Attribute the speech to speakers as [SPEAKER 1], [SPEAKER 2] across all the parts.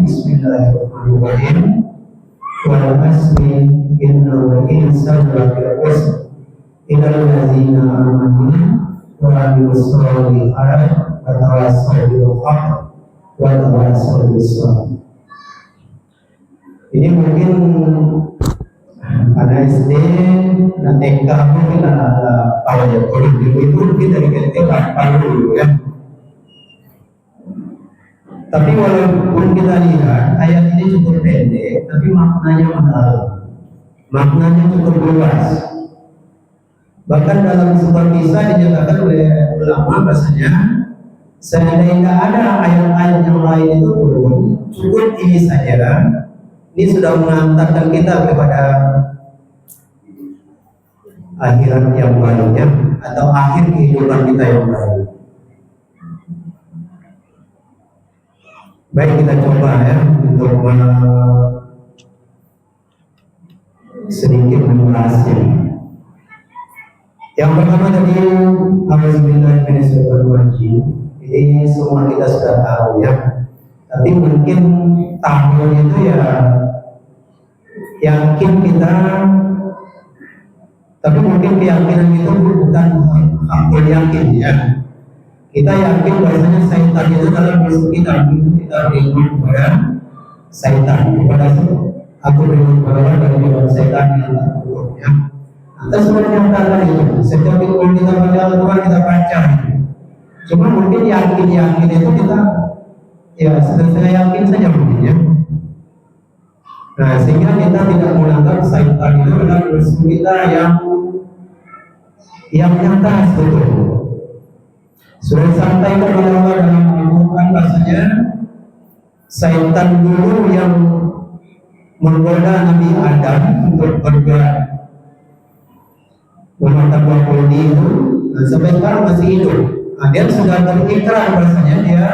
[SPEAKER 1] Bismillahirrahmanirrahim. Wal asri innal insana lafi khusr illa allazina amanu wa amilus solihati wa tawassaw bil haqq wa tawassaw bis sabr. Ini mungkin anak SD dan TK mungkin ada awal ya itu mungkin dari TK dulu ya. Tapi walaupun kita lihat ayat ini cukup pendek, tapi maknanya mendalam, maknanya cukup luas. Bahkan dalam sebuah kisah dinyatakan oleh ulama bahasanya, seandainya ada ayat-ayat yang lain itu turun, cukup ini saja. Ini sudah mengantarkan kita kepada akhirat yang barunya atau akhir kehidupan kita yang baru. Baik, kita coba ya untuk sedikit mengulasnya. Yang pertama tadi Auzubillahiminasyaitonirrajim. Ini semua kita sudah tahu ya. Tapi mungkin tahun itu ya yakin kita, tapi mungkin keyakinan itu bukan hakul yakin ya. Kita yakin bahwasanya syaitan itu dalam musuh kita, itu kita beriman kepada syaitan, kepada aku beriman kepada dan syaitan yang tak buruk ya. Kita sudah nyatakan itu. Setiap kali kita baca Al-Quran kita baca. Cuma mungkin yakin itu kita ya saya yakin saja mungkin ya. Nah, sehingga kita tidak menganggap syaitan itu adalah musuh kita yang nyata sebetulnya. Sudah disampaikan oleh Allah dalam Al-Quran bahasanya syaitan dulu yang menggoda Nabi Adam untuk berbuat mengatakan kodi itu, sampai sekarang masih hidup. Dia sudah berikrar bahasanya dia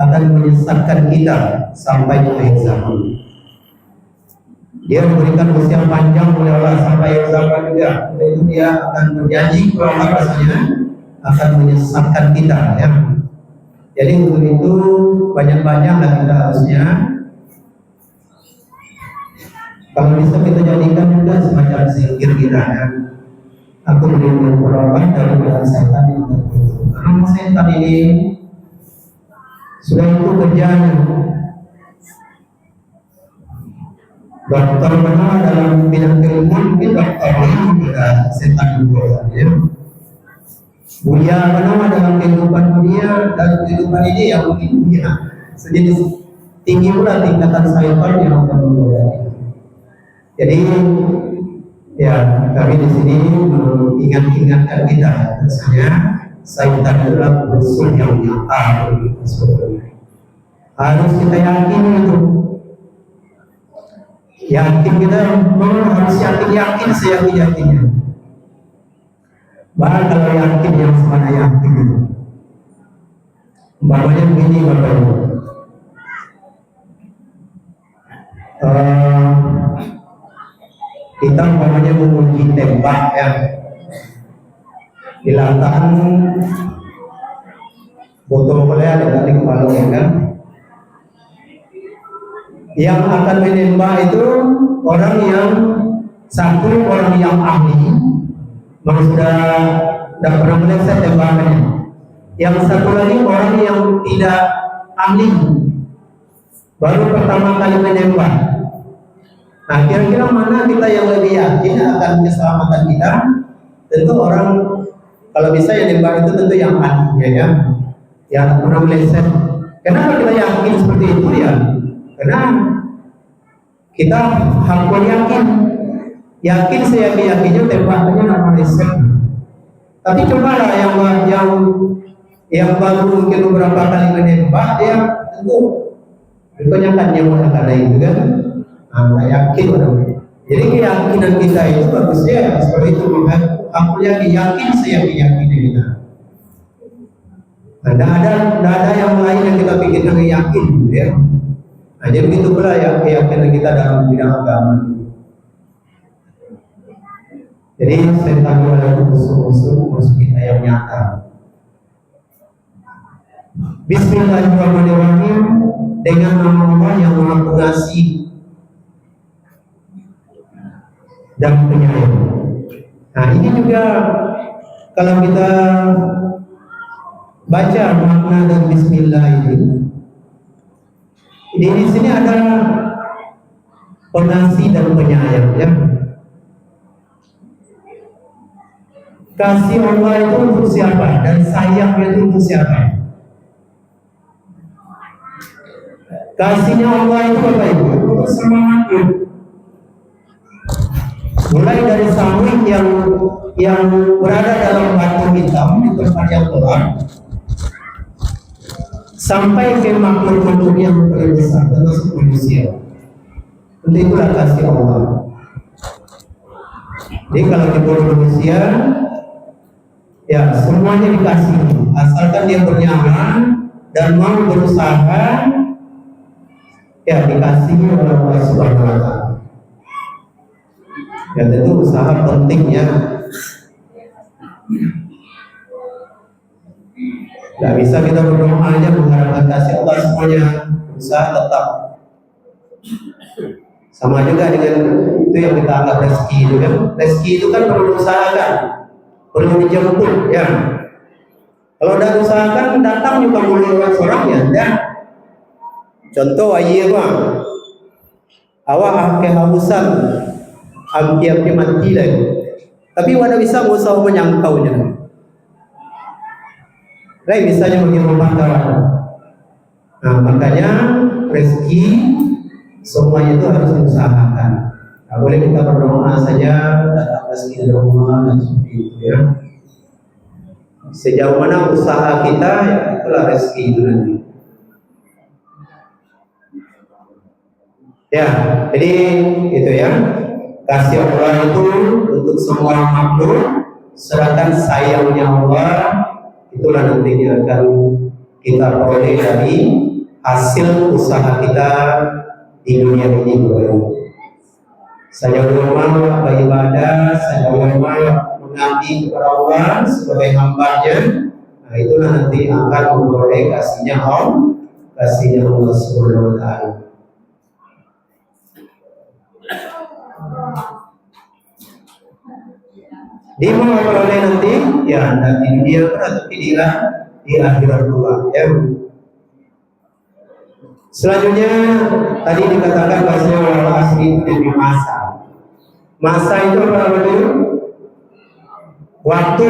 [SPEAKER 1] akan menyesatkan kita sampai akhir zaman. Dia memberikan usia panjang oleh Allah sampai akhir zaman juga. Itu dia akan berjanji kepada Allah bahasanya akan menyesatkan kita ya. Jadi untuk itu banyak-banyaklah kita harusnya, kalau bisa kita jadikan juga semacam zikir kita ya. Aku berlindung berkorban dari godaan setan yang terkutuk. Karena setan ini sudah itu kerjanya. Dokter mana dalam bidang ilmu mungkin dokter ilmu setan juga ya. Buya mana dalam kehidupan dunia dan kehidupan ini yang mungkin dia sejenis tinggi pula tingkatan syaitan yang akan menggoda. Jadi ya kami di sini mengingatkan kita bahwasanya syaitan adalah musuh yang nyata. Harus kita yakin itu. Yakin kita harus yakin seyakin-yakinnya. Bahkan kalau yakin yang semana yakin itu. Umpamanya begini Bapak Ibu. Kita umpamanya menguji tembak ya. Di lapangan botol boleh ada dari kepala ya kan. Yang akan menembak itu orang yang satu orang yang ahli, sudah pernah meleset tembakannya. Yang satu lagi orang yang tidak ahli, baru pertama kali menembak. Nah, kira-kira mana kita yang lebih yakin akan keselamatan kita? Tentu orang kalau bisa yang nembak itu tentu yang ahli ya, yang pernah meleset. Kenapa kita yakin seperti itu ya? Karena kita hakul yakin seyakin-yakinnya tembakannya nama meleset. Tapi cobalah yang baru mungkin beberapa kali menembak dia tentu kebanyakan yang mengatakan itu kan, nggak yakin orang. Jadi keyakinan kita itu bagusnya seperti itu, aku yakin seyakin-yakinnya kita. Tidak ada yang lain yang kita pikirkan yakin, ya. Nah, jadi begitu pula ya keyakinan kita dalam bidang agama. Jadi setan adalah musuh kita yang nyata. Bismillahirrahmanirrahim, dengan nama Allah yang Maha Pengasih dan Penyayang. Nah, ini juga kalau kita baca makna dan Bismillah ini, di sini ada pengasih dan penyayang, ya. Kasih Allah itu untuk siapa dan sayangnya itu untuk siapa? Kasihnya Allah itu apa itu? Untuk semua makhluk. Mulai dari sawit yang berada dalam batu hitam di tempat yang gelap, sampai ke makhluk-makhluk yang paling besar termasuk manusia. Untuk itulah kasih Allah. Jadi kalau kita manusia, ya semuanya dikasih, asalkan dia bernyawa dan mau berusaha, ya dikasih oleh Allah Subhanahu wa Ta'ala. Ya tentu usaha penting, ya. Tidak bisa kita berdoa aja mengharapkan kasih Allah semuanya, usaha tetap. Sama juga dengan itu yang kita anggap rezeki itu kan. Rezeki itu kan perlu usahakan, perlu dijemput, ya. Kalau udah usahakan datang juga mulai lewat orangnya, ya. Contoh aja bang, awak kehausan, hampir mati lagi, tapi wadah bisa usaha menyangkaunya. Lain misalnya bagi pemantauan. Nah, makanya rezeki semuanya itu harus diusahakan. Nah, boleh kita berdoa saja datang rezeki dari Allah dan seperti itu, ya. Sejauh mana usaha kita, ya itulah rezeki itu nanti. Ya, jadi itu ya. Kasih Allah itu untuk semua makhluk, sedangkan sayangnya Allah itulah nantinya akan kita peroleh dari hasil usaha kita di dunia ini. Saya berdoa beribadah, saya berdoa mengabdi kepada Allah sebagai hamba-Nya. Nah, itulah nanti akan memperoleh kasihnya Allah Subhanahu wa Ta'ala. Di mana memperoleh nanti? Ya, nanti di dunia atau di akhirat pula, ya. Selanjutnya tadi dikatakan bahasa wal asri demi masa. Masa itu apa? Waktu.